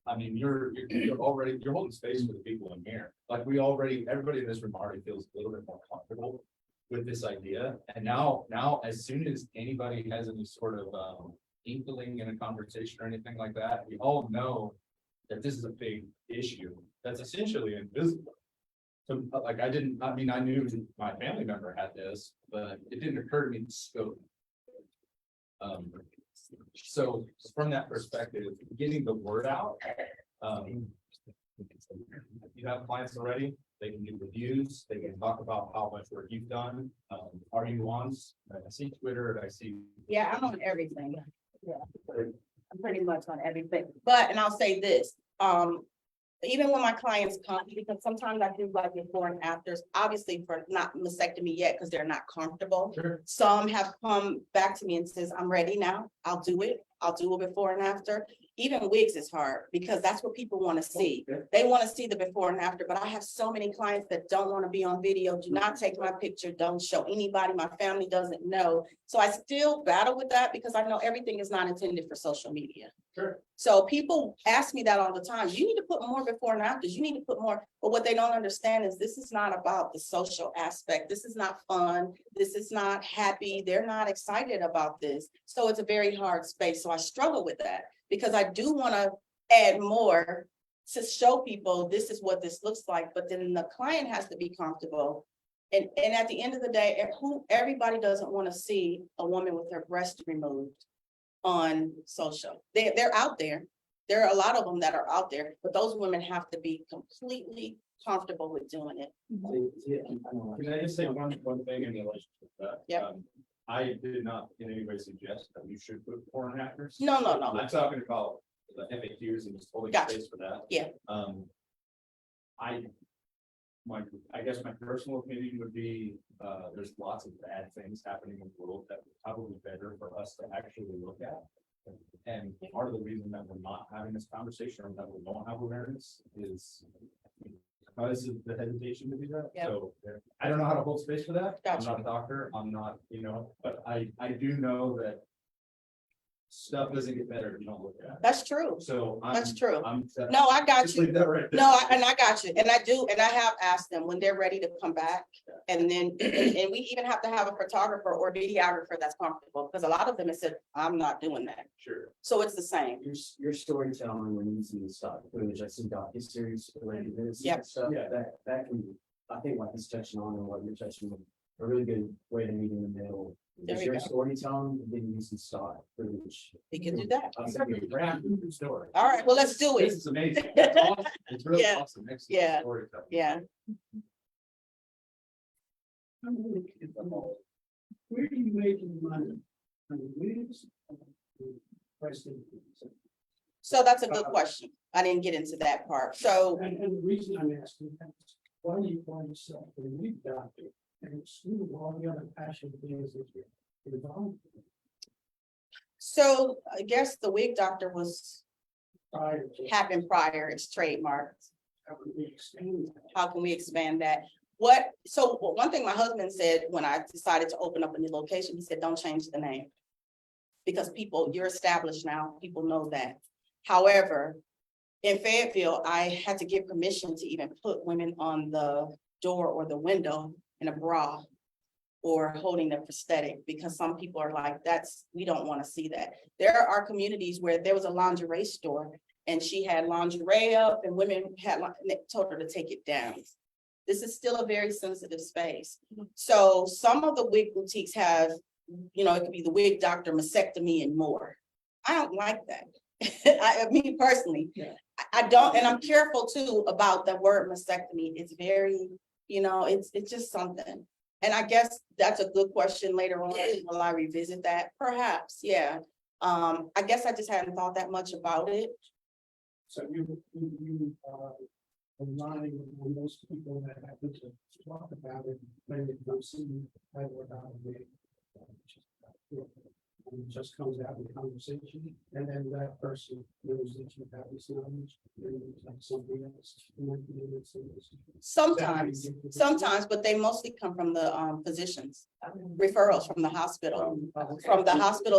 I mean, you're holding space for the people in here. Like everybody in this room already feels a little bit more comfortable with this idea. And now, as soon as anybody has any sort of inkling in a conversation or anything like that, we all know that this is a big issue that's essentially invisible. So like I knew my family member had this, but it didn't occur to me to scope. So from that perspective, getting the word out, you have clients already, they can do reviews, they can talk about how much work you've done. Are you on? I see Twitter, I see. Yeah, I'm on everything. Yeah. I'm pretty much on everything. But, and I'll say this, even when my clients come, because sometimes I do like before and afters, obviously for not mastectomy yet, because they're not comfortable. Sure. Some have come back to me and says, I'm ready now. I'll do it. I'll do it before and after. Even wigs is hard because that's what people want to see. They want to see the before and after, but I have so many clients that don't want to be on video. Do not take my picture. Don't show anybody. My family doesn't know. So I still battle with that because I know everything is not intended for social media. Sure. So people ask me that all the time. You need to put more before and afters. You need to put more. But what they don't understand is this is not about the social aspect. This is not fun. This is not happy. They're not excited about this. So it's a very hard space. So I struggle with that because I do want to add more to show people this is what this looks like. But then the client has to be comfortable. And at the end of the day, everybody doesn't want to see a woman with her breast removed on social. They're out there. There are a lot of them that are out there, but those women have to be completely comfortable with doing it. Can I just say one thing in relation to that? Yeah. I did not in any way suggest that you should put before and afters. No. I'm talking about the FAQs and just holding Gotcha. space for that. Yeah. I guess my personal opinion would be, there's lots of bad things happening in the world that would probably be better for us to actually look at. And part of the reason that we're not having this conversation or that we don't have awareness is because of the hesitation to do that. Yeah. So I don't know how to hold space for that. Gotcha. I'm not a doctor. I'm not, but I do know that stuff doesn't get better if you don't look at it. That's true. So That's true. I'm. No, I got Just you. leave that right there. No, and I got you, and I do, and I have asked them when they're ready to come back. And then, and we even have to have a photographer or videographer that's comfortable, because a lot of them have said, I'm not doing that. Sure. So it's the same. Your storytelling when you see the stock footage, I see docuseries related to this. Yep. Stuff, that can, I think what he's touching on and what you're touching on, a really good way to meet in the middle. There Is we your go. storytelling, then you some stock footage. We can do that. I'll send you a graphic story. All right, well, let's do This it. is amazing. It's awesome. It's really Yeah. awesome. Excellent Yeah. storytelling. Yeah. Where are you making money? On the wigs? Price increase? So that's a good question. I didn't get into that part. So And the reason I'm asking that is, why do you find yourself a Wig Doctor and exclude all the other passion things that you're involved in? So I guess the Wig Doctor was Prior to, happened prior, it's trademarked. how could we expand that? How can we expand that? One thing my husband said when I decided to open up a new location, he said, don't change the name. Because you're established now, people know that. However, in Fayetteville, I had to get permission to even put women on the door or the window in a bra or holding their prosthetic, because some people are like, we don't want to see that. There are communities where there was a lingerie store and she had lingerie up and women told her to take it down. This is still a very sensitive space. So some of the wig boutiques have, it could be the Wig Doctor, mastectomy and more. I don't like that. Me personally, Yeah. I don't, and I'm careful too about the word mastectomy. It's very, it's just something. And I guess that's a good question later on. Will I revisit that? Perhaps, yeah. I guess I just hadn't thought that much about it. So you are relying on those people that happen to talk about it, when it comes to, I don't know about it. And it just comes out in conversation, and then that person knows that you have this knowledge, and it's like something else. Sometimes, but they mostly come from the physicians, referrals from the hospital.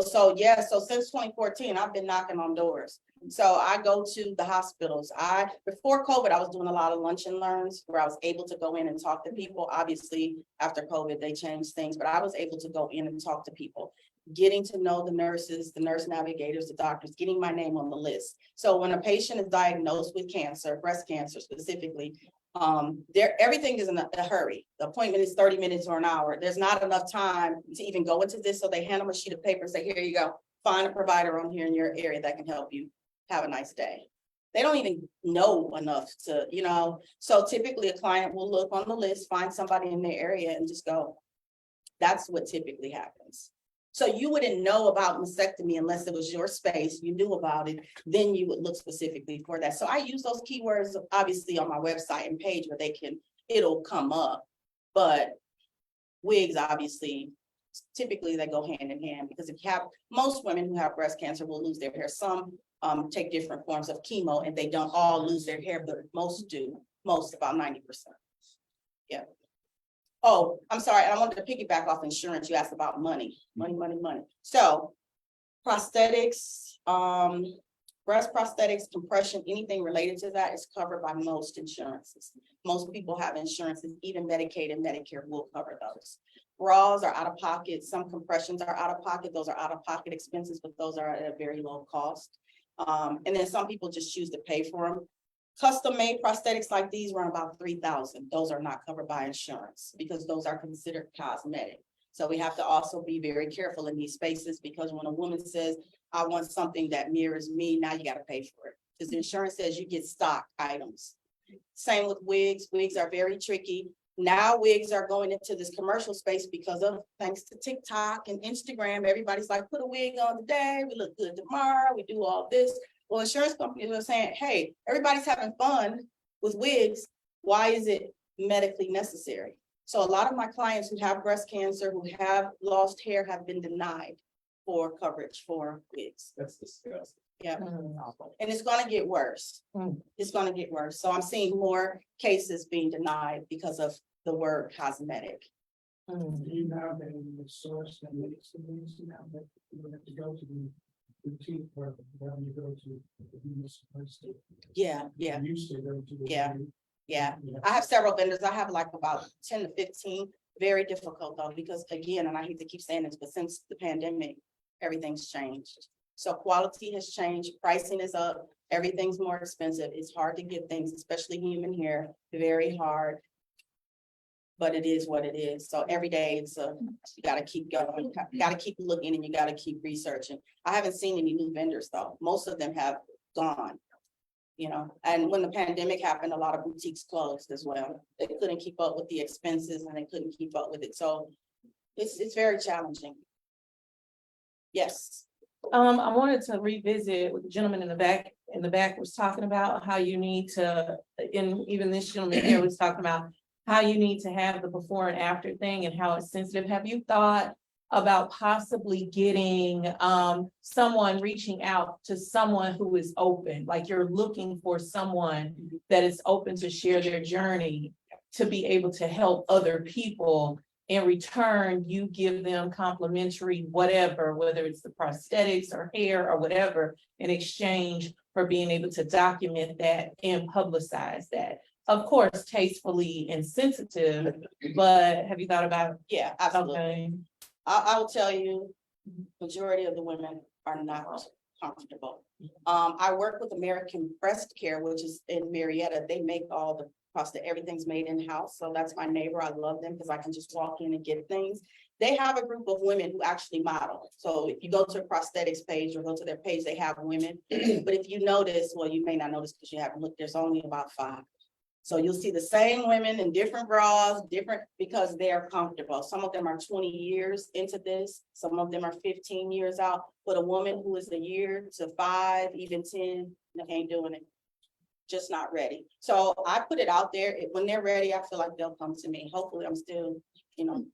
So yeah, so since 2014, I've been knocking on doors. So I go to the hospitals. Before COVID, I was doing a lot of lunch and learns where I was able to go in and talk to people. Obviously, after COVID, they changed things, but I was able to go in and talk to people, getting to know the nurses, the nurse navigators, the doctors, getting my name on the list. So when a patient is diagnosed with cancer, breast cancer specifically, everything is in a hurry. The appointment is 30 minutes or an hour. There's not enough time to even go into this. So they hand them a sheet of paper and say, here you go, find a provider on here in your area that can help you. Have a nice day. They don't even know enough to, so typically a client will look on the list, find somebody in their area and just go. That's what typically happens. So you wouldn't know about mastectomy unless it was your space, you knew about it, then you would look specifically for that. So I use those keywords obviously on my website and page where it'll come up. But wigs, obviously, typically they go hand in hand, because most women who have breast cancer will lose their hair. Some take different forms of chemo and they don't all lose their hair, but most do, about 90%. Yeah. Oh, I'm sorry. I wanted to piggyback off insurance. You asked about money. So prosthetics, breast prosthetics, compression, anything related to that is covered by most insurances. Most people have insurances, even Medicaid and Medicare will cover those. Bras are out of pocket. Some compressions are out of pocket. Those are out of pocket expenses, but those are at a very low cost. And then some people just choose to pay for them. Custom made prosthetics like these run about $3,000. Those are not covered by insurance because those are considered cosmetic. So we have to also be very careful in these spaces, because when a woman says, I want something that mirrors me, now you got to pay for it, because the insurance says you get stock items. Same with wigs. Wigs are very tricky. Now wigs are going into this commercial space because of, thanks to TikTok and Instagram, everybody's like, put a wig on today, we look good tomorrow, we do all this. Well, insurance companies are saying, hey, everybody's having fun with wigs. Why is it medically necessary? So a lot of my clients who have breast cancer, who have lost hair, have been denied for coverage for wigs. That's disgusting. Yeah. And it's going to get worse. It's going to get worse. So I'm seeing more cases being denied because of the word cosmetic. Do you have a source that makes the wigs now that you have to go to the boutique where you go to the Venus place to. Yeah, yeah, You used to go to. the- Yeah. yeah. I have several vendors. I have like about 10 to 15. Very difficult though, because again, and I hate to keep saying this, but since the pandemic, everything's changed. So quality has changed, pricing is up, everything's more expensive. It's hard to get things, especially human hair, very hard. But it is what it is. So every day you gotta keep going, you gotta keep looking and you gotta keep researching. I haven't seen any new vendors though. Most of them have gone. You know, and when the pandemic happened, a lot of boutiques closed as well. They couldn't keep up with the expenses and they couldn't keep up with it. So it's very challenging. Yes. I wanted to revisit what the gentleman in the back was talking about, how you need to, and even this gentleman here was talking about how you need to have the before and after thing and how it's sensitive. Have you thought about possibly getting someone reaching out to someone who is open, like you're looking for someone that is open to share their journey, to be able to help other people? In return, you give them complimentary whatever, whether it's the prosthetics or hair or whatever, in exchange for being able to document that and publicize that. Of course, tastefully and sensitive, but have you thought about? Yeah, absolutely. Okay. I will tell you, majority of the women are not comfortable. I work with American Breast Care, which is in Marietta. They make all the pasta, everything's made in-house. So that's my neighbor. I love them because I can just walk in and get things. They have a group of women who actually model. So if you go to a prosthetics page or go to their page, they have women. But if you notice, well, you may not notice because you haven't looked, there's only about 5. So you'll see the same women in different bras, different, because they're comfortable. Some of them are 20 years into this. Some of them are 15 years out. But a woman who is a year to 5, even 10, they ain't doing it. Just not ready. So I put it out there. When they're ready, I feel like they'll come to me. Hopefully I'm still,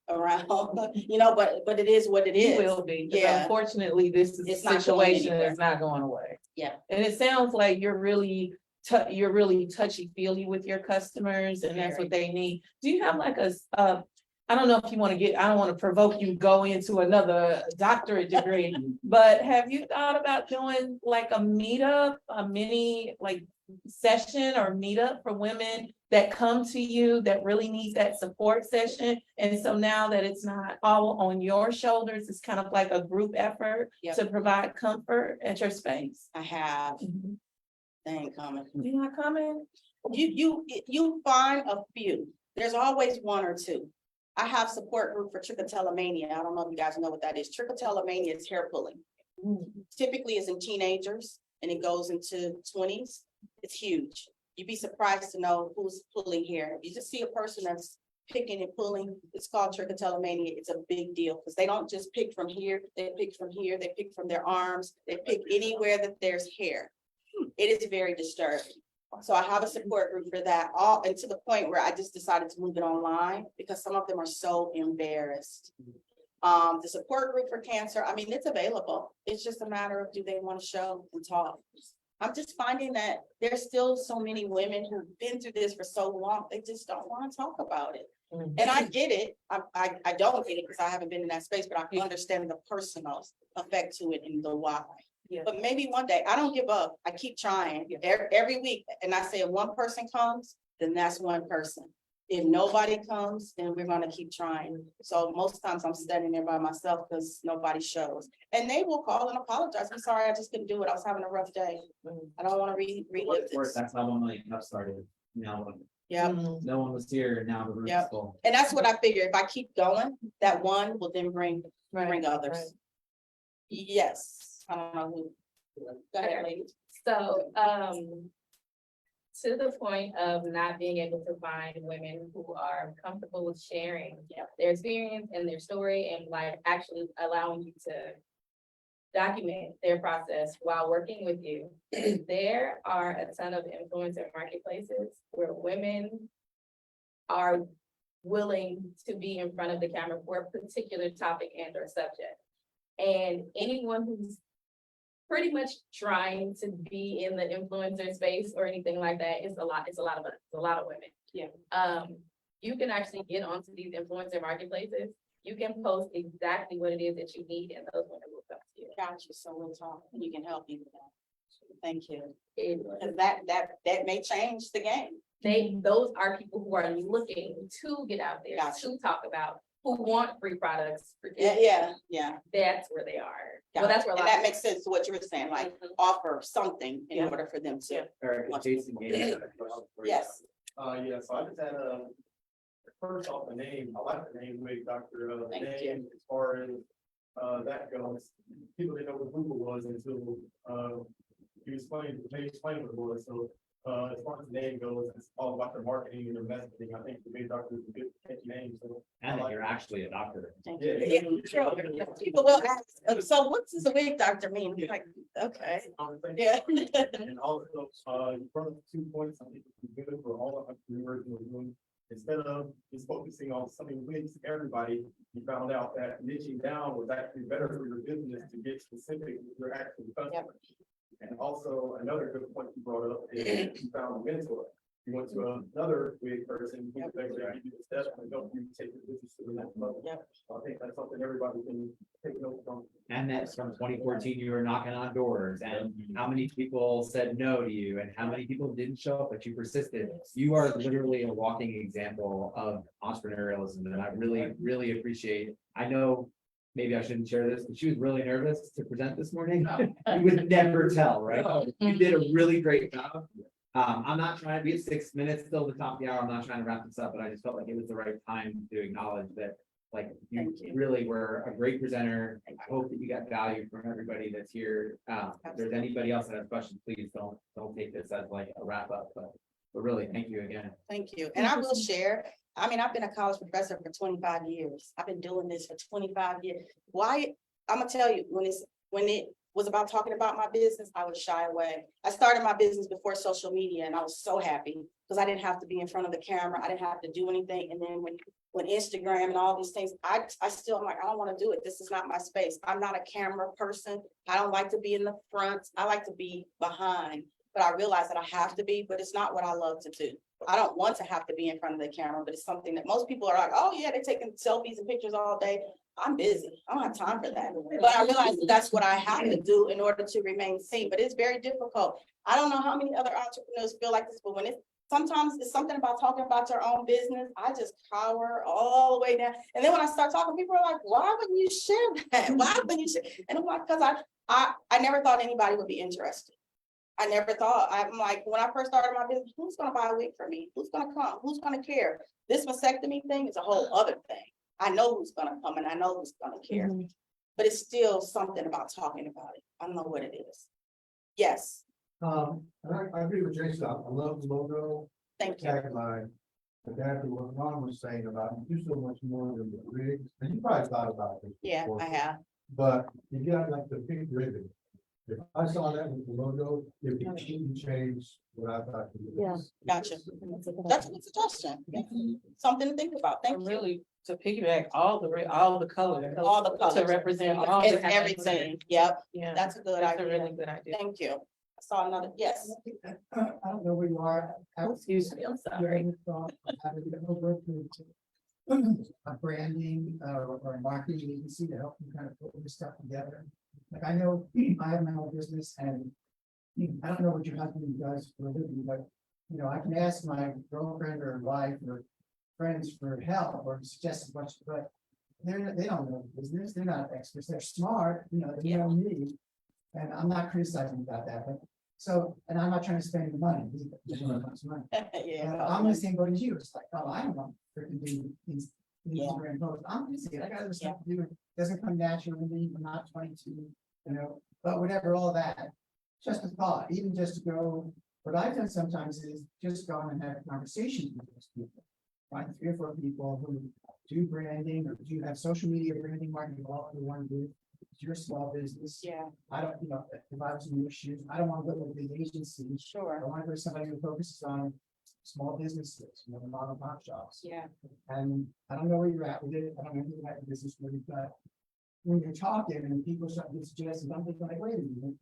around, but it is what it is. You will be, but Yeah. unfortunately, this It's not going situation anywhere. is not going away. Yeah. And it sounds like you're really touchy-feely with your customers, and that's what they need. Do you have like I don't know if you want to I don't want to provoke you to go into another doctorate degree, but have you thought about doing like a meetup, a mini like session or meetup for women that come to you that really need that support session? And so now that it's not all on your shoulders, it's kind of like a group effort Yep. to provide comfort at your space. I have. They ain't coming. You're not coming? You find a few. There's always 1 or 2. I have support group for trichotillomania. I don't know if you guys know what that is. Trichotillomania is hair pulling. Typically is in teenagers and it goes into 20s. It's huge. You'd be surprised to know who's pulling hair. You just see a person that's picking and pulling. It's called trichotillomania. It's a big deal because they don't just pick from here. They pick from here. They pick from their arms. They pick anywhere that there's hair. It is very disturbing. So I have a support group for that, and to the point where I just decided to move it online because some of them are so embarrassed. The support group for cancer, I mean, it's available. It's just a matter of, do they want to show and talk? I'm just finding that there's still so many women who've been through this for so long, they just don't want to talk about it. And I get it. I don't get it because I haven't been in that space, but I understand the personal effect to it and the why. Yeah. But maybe one day, I don't give up. I keep trying every week. And I say if 1 person comes, then that's 1 person. If nobody comes, then we're going to keep trying. So most times I'm standing there by myself because nobody shows. And they will call and apologize. I'm sorry, I just couldn't do it. I was having a rough day. I don't want to relive this. That's how 1 million cups started. Now, Yeah. no one was here and now the room's Yep. full. And that's what I figured. If I keep going, that 1 will then bring others. right. Yes. I don't know who. Go ahead, ladies. So, to the point of not being able to find women who are comfortable with sharing their experience and their story and like actually allowing you to document their process while working with you, there are a ton of influencer marketplaces where women are willing to be in front of the camera for a particular topic and or subject. And anyone who's pretty much trying to be in the influencer space or anything like that, it's a lot of us, it's a lot of women. Yeah. You can actually get onto these influencer marketplaces. You can post exactly what it is that you need and those women will come to you. Got you, so we'll talk, and you can help me with that. Thank you. It- 'Cause that may change the game. those are people who are looking to get out there, Gotcha. to talk about, who want free products. for Yeah, kids. yeah. That's where they are. Got Well, it. that's where a And lot. that makes sense to what you were saying, like offer something in Yeah. order for them to. Eric, Much- Jason Gaines had a question for you. Yes, Yeah, so I just had first off the name, I like the name Wig Doctor, the Thank name as far as, that goes. People didn't know what Google was until, you explained what it was, so, as far as the name goes, it's all about their marketing and their messaging, I think the Wig Doctor is a good catchy name, so. And that you're actually a doctor. thank Yeah. you. Yeah, true. People will ask, so what does a wig doctor mean? Like, okay, yeah. And also, you brought up 2 points, I think it's good for all the entrepreneurs in the room. Instead of just focusing on something wigs to everybody, you found out that niching down was actually better for your business to get specific with your actual customers. And also, another good point you brought up is you found a mentor. You went to another wig person who was able to give you the steps and help you take the business to the next level. Yep. I think that's something everybody can take note from. And that's from 2014, you were knocking on doors, and how many people said no to you, and how many people didn't show up, but you persisted. You are literally a walking example of entrepreneurialism, and I really, really appreciate. I know maybe I shouldn't share this, but she was really nervous to present this morning. You would never tell, right? You did a really great job. I'm not trying to be at 6 minutes till the top of the hour. I'm not trying to wrap this up, but I just felt like it was the right time to acknowledge that. Like, you Thank you. really were a great presenter. I hope that you got value from everybody that's here. If there's anybody else that has questions, please don't take this as like a wrap up, but really, thank you again. Thank you. And I will share, I mean, I've been a college professor for 25 years. I've been doing this for 25 years. Why? I'm gonna tell you, when it was about talking about my business, I would shy away. I started my business before social media and I was so happy because I didn't have to be in front of the camera. I didn't have to do anything. And then when Instagram and all these things, I still, I'm like, I don't want to do it. This is not my space. I'm not a camera person. I don't like to be in the front. I like to be behind. But I realize that I have to be, but it's not what I love to do. I don't want to have to be in front of the camera, but it's something that most people are like, oh yeah, they're taking selfies and pictures all day. I'm busy. I don't have time for that. But I realize that that's what I have to do in order to remain seen, but it's very difficult. I don't know how many other entrepreneurs feel like this, but when sometimes it's something about talking about your own business. I just cower all the way down. And then when I start talking, people are like, why wouldn't you share that? Why wouldn't you share? And I'm like, because I never thought anybody would be interested. I never thought, I'm like, when I first started my business, who's gonna buy a wig for me? Who's gonna come? Who's gonna care? This mastectomy thing is a whole other thing. I know who's gonna come and I know who's gonna care. But it's still something about talking about it. I don't know what it is. Yes, And I agree with Jason. I love the logo, thank you. tagline. But after what Ron was saying about you do so much more than the rigs, and you probably thought about this. Yeah, before, I have. But you got like the pink ribbon. If I saw that with the logo, it would change what I thought. Gotcha. That's a good suggestion. Yeah. Something to think about. Thank And you. really, to piggyback, all the colors. All the colors. To represent all. It's the- everything. Yep, Yeah, that's a good that's a idea. really good idea. Thank you. I saw another, yes. I don't know where you are. Excuse me, I'm sorry. A branding or marketing agency to help you kind of put this stuff together. Like I know I have my own business and I don't know what your husband does for a living, but you know, I can ask my girlfriend or wife or friends for help or suggest what, but they don't know business, they're not experts, they're smart, you know, they know me. And I'm not criticizing about that, but so, and I'm not trying to spend the money. Money. Yeah. I'm in the same boat as you. It's like, oh, I don't want to do these Yeah. Instagram posts. I'm busy. I got other stuff to do. It doesn't come naturally. I'm not 22, you know, but whatever, all that. Just a thought, even just to go, what I've done sometimes is just go and have a conversation with those people. Find 3 or 4 people who do branding or do have social media branding, marketing, all in one group. It's your small business. Yeah, I don't, you know, if I was in your shoes, I don't want to go with the agency. I sure. want to go to somebody who focuses on small businesses, you know, the mom and pop shops. Yeah. And I don't know where you're at with it. I don't know anything about the business, but when you're talking and people start to suggest, I'm thinking like, wait a minute.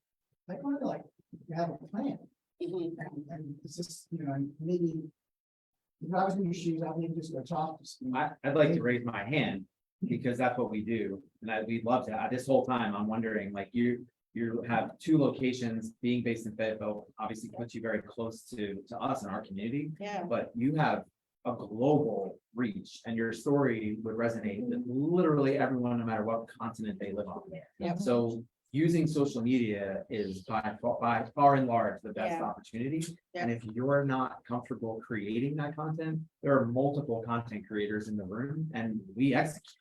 Like, what are like, you have a plan. Mhm. And it's just, you know, and maybe if I was in your shoes, I'd maybe just go talk to someone. I'd like to raise my hand. because that's what we do. And we'd love to, this whole time, I'm wondering, like, you have two locations, being based in Fayetteville, obviously puts you very close to us and our community. Yeah. But you have a global reach, and your story would resonate with literally everyone, no matter what continent they live on. Yep. So using social media is by far and large the best Yeah. opportunity. Yeah. And if you're not comfortable creating that content, there are multiple content creators in the room, and we execute.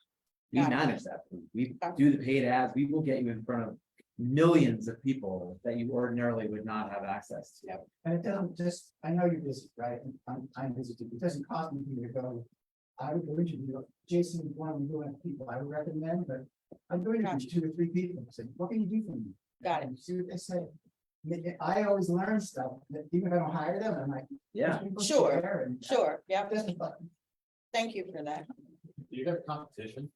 We Got it. manage that. We Got do the paid ads. We will get you in front of millions of people that you ordinarily would not have access to. And it doesn't just, I know you're busy, right? And I'm busy too. It doesn't cost me for you to go. I would go interview, Jason, is one of the doing people I would recommend, but I'm doing it Gotcha. for 2 or 3 people. I said, what can you do for me? Got it. And see what they say. I always learn stuff that even if I don't hire them, I'm like. Yeah. "These people Sure. care," and Sure, yeah, it doesn't bug me. thank you for that. Do you have competition?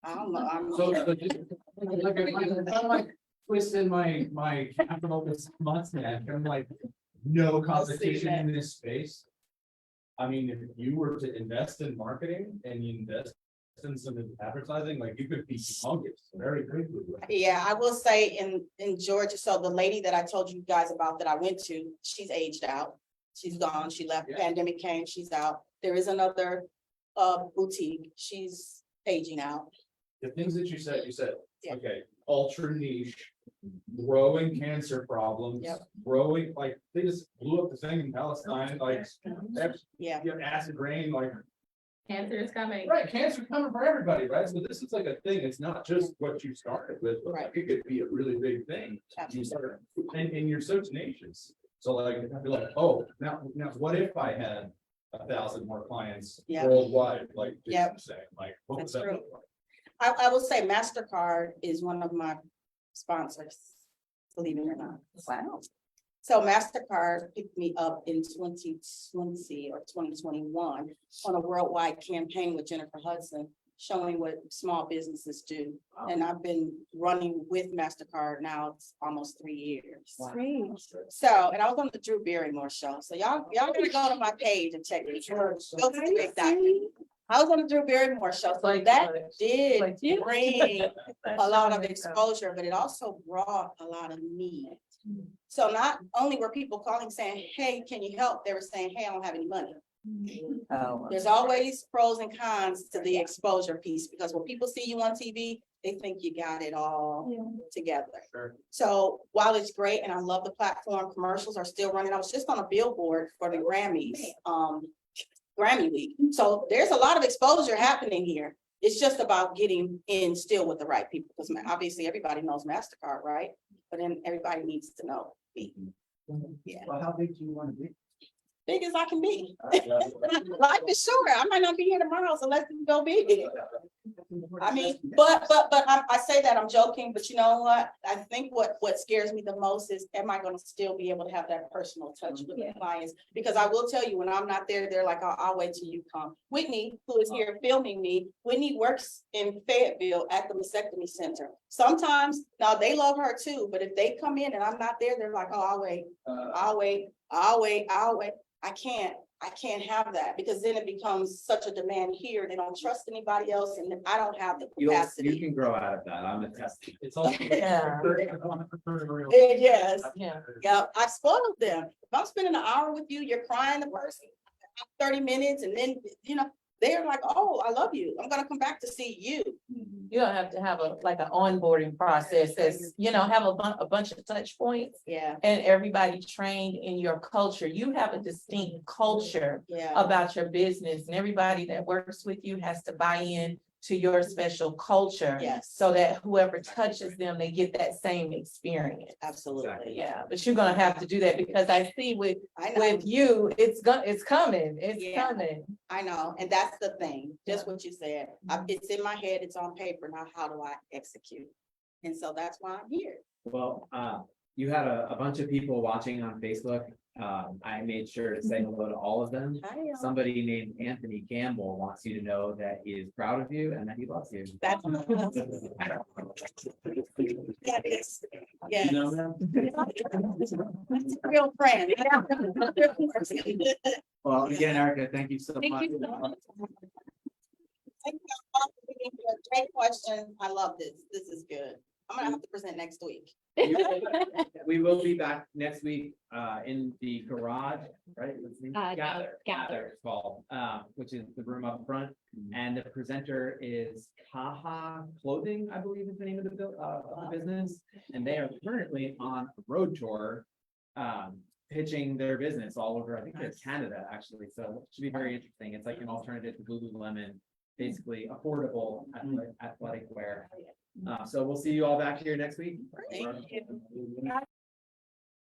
I don't know, I'm. So just like I'm like twisting my capital this mustache, I'm like, no competition in this space. I mean, if you were to invest in marketing and you invest in some advertising, like you could be humongous very quickly. Yeah, I will say in Georgia, so the lady that I told you guys about that I went to, she's aged out. She's gone, she left, Yeah. pandemic came, she's out. There is another boutique, she's aging out. The things that you said, Yeah. okay, ultra niche, growing cancer problems. Yep. Growing, like, they just blew up the thing in Palestine, like, Yeah, you have acid rain, like, Cancer is coming. right, cancer coming for everybody, right? So this is like a thing, it's not just what you started with, but Right. it could be a really big thing. You absolutely. start, and you're so tenacious. So like, I'd be like, oh, now what if I had 1,000 more clients Yeah. worldwide, like, Yep. you're saying, like, what would That's that true. look like? I will say MasterCard is one of my sponsors, believe it or not. Wow. So MasterCard picked me up in 2020 or 2021 on a worldwide campaign with Jennifer Hudson, showing what small businesses do. And I've been running with MasterCard now, it's almost 3 years. So, and I was on the Drew Barrymore show, so y'all gotta go to my page and check it. Go to the Wig Doctor. I was on the Drew Barrymore show, so Like, that like, did like, yeah. bring a lot of That's exposure, but it also brought a lot of need. So not only were people calling saying, hey, can you help? They were saying, hey, I don't have any money. Oh. There's always pros and cons to the exposure piece, because when people see you on TV, they think you got it all together. Sure. So while it's great and I love the platform, commercials are still running. I was just on a billboard for the Grammys, Grammy week. So there's a lot of exposure happening here. It's just about getting in still with the right people, because obviously everybody knows MasterCard, right? But then everybody needs to know me. Yeah. Well, how big do you want to be? Big as I can be. Life is short. I might not be here tomorrow, so let's go big. I mean, but I say that I'm joking, but you know what? I think what scares me the most is, am I gonna still be able to have that personal touch with the clients? Because I will tell you, when I'm not there, they're like, I'll wait till you come. Whitney, who is here filming me, Whitney works in Fayetteville at the mastectomy center. Sometimes, now they love her too, but if they come in and I'm not there, they're like, oh, I'll wait. I can't have that, because then it becomes such a demand here. They don't trust anybody else, and I don't have the You capacity. can grow out of that. I'm attesting. It's all. Yeah. Yes, Yeah. yeah, I spoiled them. If I'm spending an hour with you, you're crying the first 30 minutes, and then, they're like, oh, I love you. I'm gonna come back to see you. You don't have to have an onboarding process that's, have a bunch of touch points Yeah, and everybody trained in your culture. You have a distinct culture yeah, about your business, and everybody that works with you has to buy in to your special culture. yes. So that whoever touches them, they get that same experience. Absolutely. Yeah, but you're gonna have to do that, because I see with I know, you, it's coming, it's Yeah. coming. I know, and that's the thing, just what you said. It's in my head, it's on paper, now how do I execute? And so that's why I'm here. Well, you had a bunch of people watching on Facebook. I made sure to say hello to all of them. Somebody named Anthony Gamble wants you to know that he is proud of you and that he loves you. That's. Yes. You know them? Real friend. Well, again, Erica, thank you so Thank much. you so much. Great question. I love this. This is good. I'm gonna have to present next week. We will be back next week, in the garage, right? What's the name? No, Gather, Gather. it's called, which is the room up front. And the presenter is Kaha Clothing, I believe is the name of the business. And they are currently on a road tour, pitching their business all over, I think it's Canada, actually. So it should be very interesting. It's like an alternative to Lululemon, basically affordable athletic wear. So we'll see you all back here next week. Thank you.